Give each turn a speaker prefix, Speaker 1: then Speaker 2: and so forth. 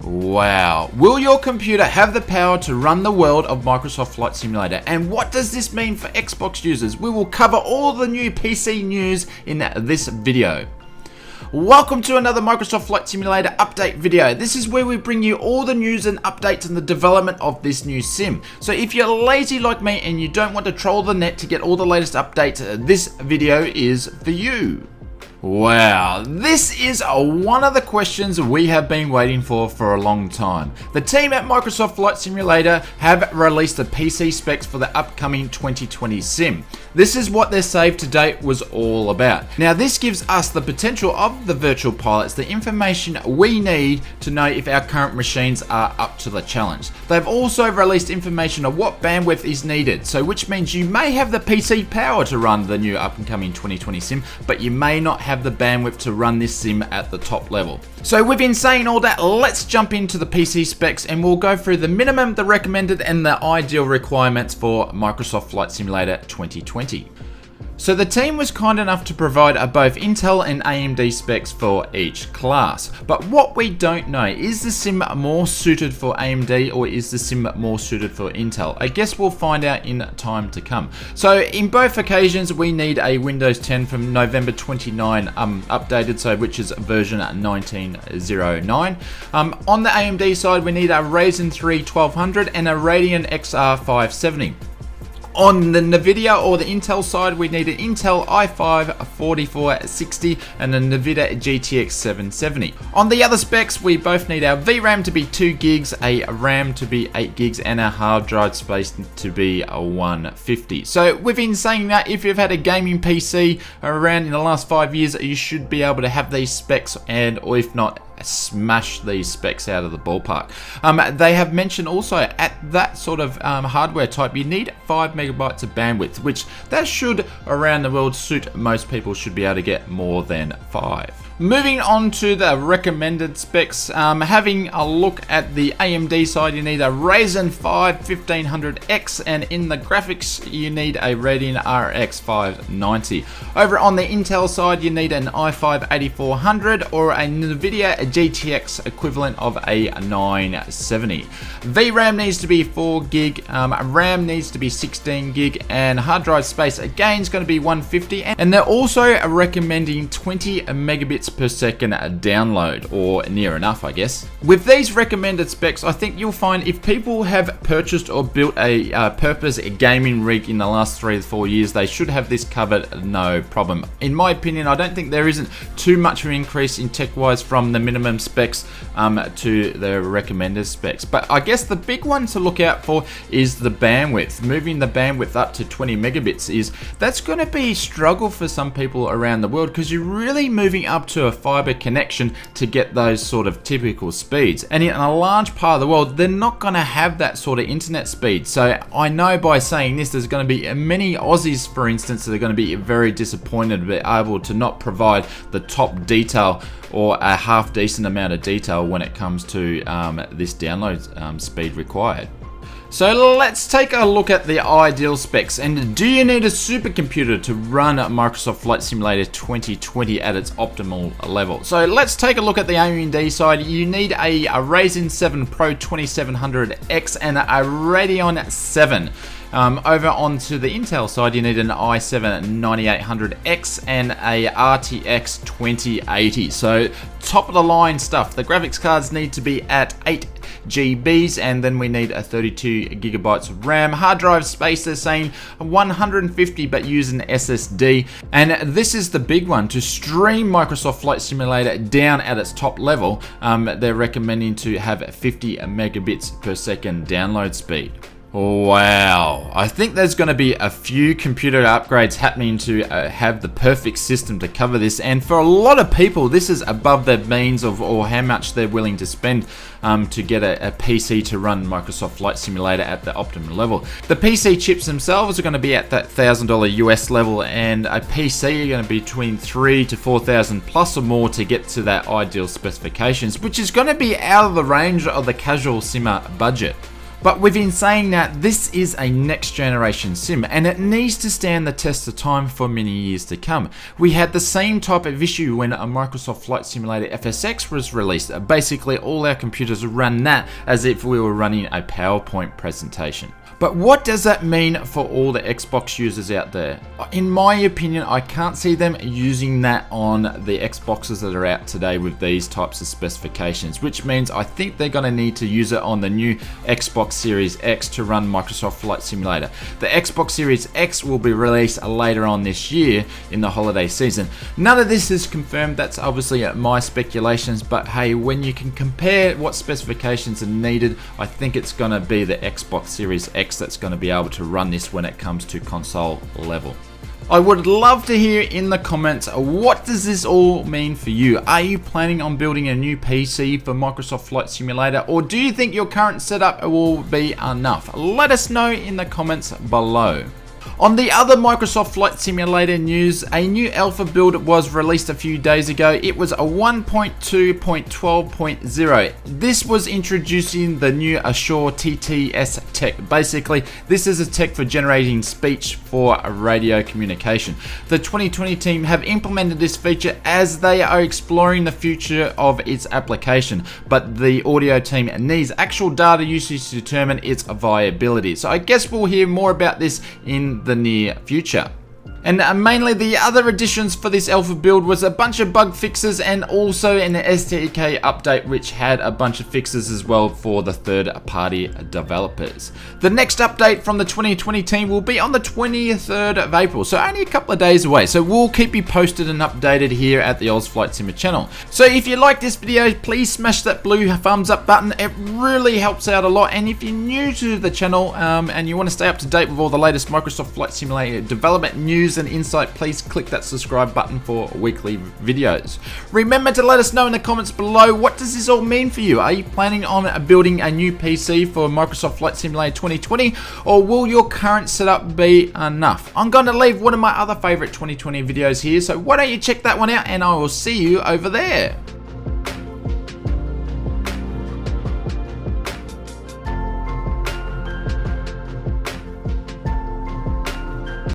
Speaker 1: Wow. Will your computer have the power to run the world of Microsoft Flight Simulator? And what does this mean for Xbox users? We will cover all the new PC news in this video. Welcome to another Microsoft Flight Simulator update video. This is where we bring you all the news and updates on the development of this new sim. So if you're lazy like me and you don't want to troll the net to get all the latest updates, this video is for you. Wow, this is one of the questions we have been waiting for a long time. The team at Microsoft Flight Simulator have released the PC specs for the upcoming 2020 sim. This is what their save to date was all about. Now this gives us the potential of the virtual pilots, the information we need to know if our current machines are up to the challenge. They've also released information on what bandwidth is needed, so which means you may have the PC power to run the new up and coming 2020 sim, but you may not have the bandwidth to run this sim at the top level. So we've been saying all that, let's jump into the PC specs and we'll go through the minimum, the recommended and the ideal requirements for Microsoft Flight Simulator 2020. So the team was kind enough to provide both Intel and AMD specs for each class. But what we don't know, is the sim more suited for AMD or is the sim more suited for Intel? I guess we'll find out in time to come. So in both occasions we need a Windows 10 from November 29 updated, so which is version 1909. On the AMD side we need a Ryzen 3 1200 and a Radeon XR 570. On the NVIDIA or the Intel side, we need an Intel i5 4460 and a NVIDIA GTX 770. On the other specs, we both need our VRAM to be 2 gigs, a RAM to be 8 gigs, and our hard drive space to be 150. So we've been saying that if you've had a gaming PC around in the last 5 years, you should be able to have these specs, and or if not, smash these specs out of the ballpark. They have mentioned also at that sort of hardware type you need 5 megabytes of bandwidth, which that should around the world suit most people, should be able to get more than 5. Moving on to the recommended specs, having a look at the AMD side, you need a Ryzen 5 1500X, and in the graphics you need a Radeon RX 590. Over on the Intel side you need an i5 8400 or a NVIDIA GTX equivalent of a 970. VRAM needs to be 4 gig, RAM needs to be 16 gig, and hard drive space again is going to be 150, and they're also recommending 20 megabits per second download, or near enough I guess. With these recommended specs, I think you'll find if people have purchased or built a purpose gaming rig in the last 3 to 4 years, they should have this covered no problem. In my opinion, I don't think there isn't too much of an increase in tech wise from the minimum specs to the recommended specs. But I guess the big one to look out for is the bandwidth. Moving the bandwidth up to 20 megabits that's going to be a struggle for some people around the world, because you're really moving up to a fiber connection to get those sort of typical speeds, and in a large part of the world they're not going to have that sort of internet speed. So I know by saying this there's going to be many Aussies, for instance, that are going to be very disappointed to be able to not provide the top detail or a half decent amount of detail when it comes to this download speed required. So let's take a look at the ideal specs. And do you need a supercomputer to run Microsoft Flight Simulator 2020 at its optimal level? So let's take a look at the AMD side. You need a Ryzen 7 Pro 2700X and a Radeon 7. Over onto the Intel side, you need an i7 9800X and a RTX 2080. So top of the line stuff. The graphics cards need to be at 8 GBs, and then we need a 32 gigabytes of RAM. Hard drive space, they're saying 150, but use an SSD. And this is the big one, to stream Microsoft Flight Simulator down at its top level. They're recommending to have 50 megabits per second download speed. Wow, I think there's going to be a few computer upgrades happening to have the perfect system to cover this, and for a lot of people this is above their means of or how much they're willing to spend to get a PC to run Microsoft Flight Simulator at the optimum level. The PC chips themselves are going to be at that $1,000 US level, and a PC are going to be between $3,000 to $4,000 plus or more to get to that ideal specifications, which is going to be out of the range of the casual simmer budget. But within saying that, this is a next generation sim and it needs to stand the test of time for many years to come. We had the same type of issue when a Microsoft Flight Simulator FSX was released. Basically all our computers ran that as if we were running a PowerPoint presentation. But what does that mean for all the Xbox users out there? In my opinion, I can't see them using that on the Xboxes that are out today with these types of specifications, which means I think they're going to need to use it on the new Xbox Series X to run Microsoft Flight Simulator. The Xbox Series X will be released later on this year in the holiday season. None of this is confirmed, that's obviously my speculations, but hey, when you can compare what specifications are needed, I think it's going to be the Xbox Series X that's going to be able to run this when it comes to console level. I would love to hear in the comments, what does this all mean for you? Are you planning on building a new PC for Microsoft Flight Simulator, or do you think your current setup will be enough? Let us know in the comments below. On the other Microsoft Flight Simulator news, a new alpha build was released a few days ago. It was a 1.2.12.0. This was introducing the new Azure TTS tech. Basically, this is a tech for generating speech for radio communication. The 2020 team have implemented this feature as they are exploring the future of its application, but the audio team needs actual data usage to determine its viability. So I guess we'll hear more about this in the near future. And mainly the other additions for this alpha build was a bunch of bug fixes and also an SDK update which had a bunch of fixes as well for the third-party developers. The next update from the 2020 team will be on the 23rd of April, so only a couple of days away. So we'll keep you posted and updated here at the Oz Flight Simmer channel. So if you like this video, please smash that blue thumbs up button. It really helps out a lot. And if you're new to the channel and you want to stay up to date with all the latest Microsoft Flight Simulator development news and insight, please click that subscribe button for weekly videos. Remember to let us know in the comments below, what does this all mean for you? Are you planning on building a new PC for Microsoft Flight Simulator 2020, or will your current setup be enough? I'm going to leave one of my other favorite 2020 videos here, so why don't you check that one out and I will see you over there.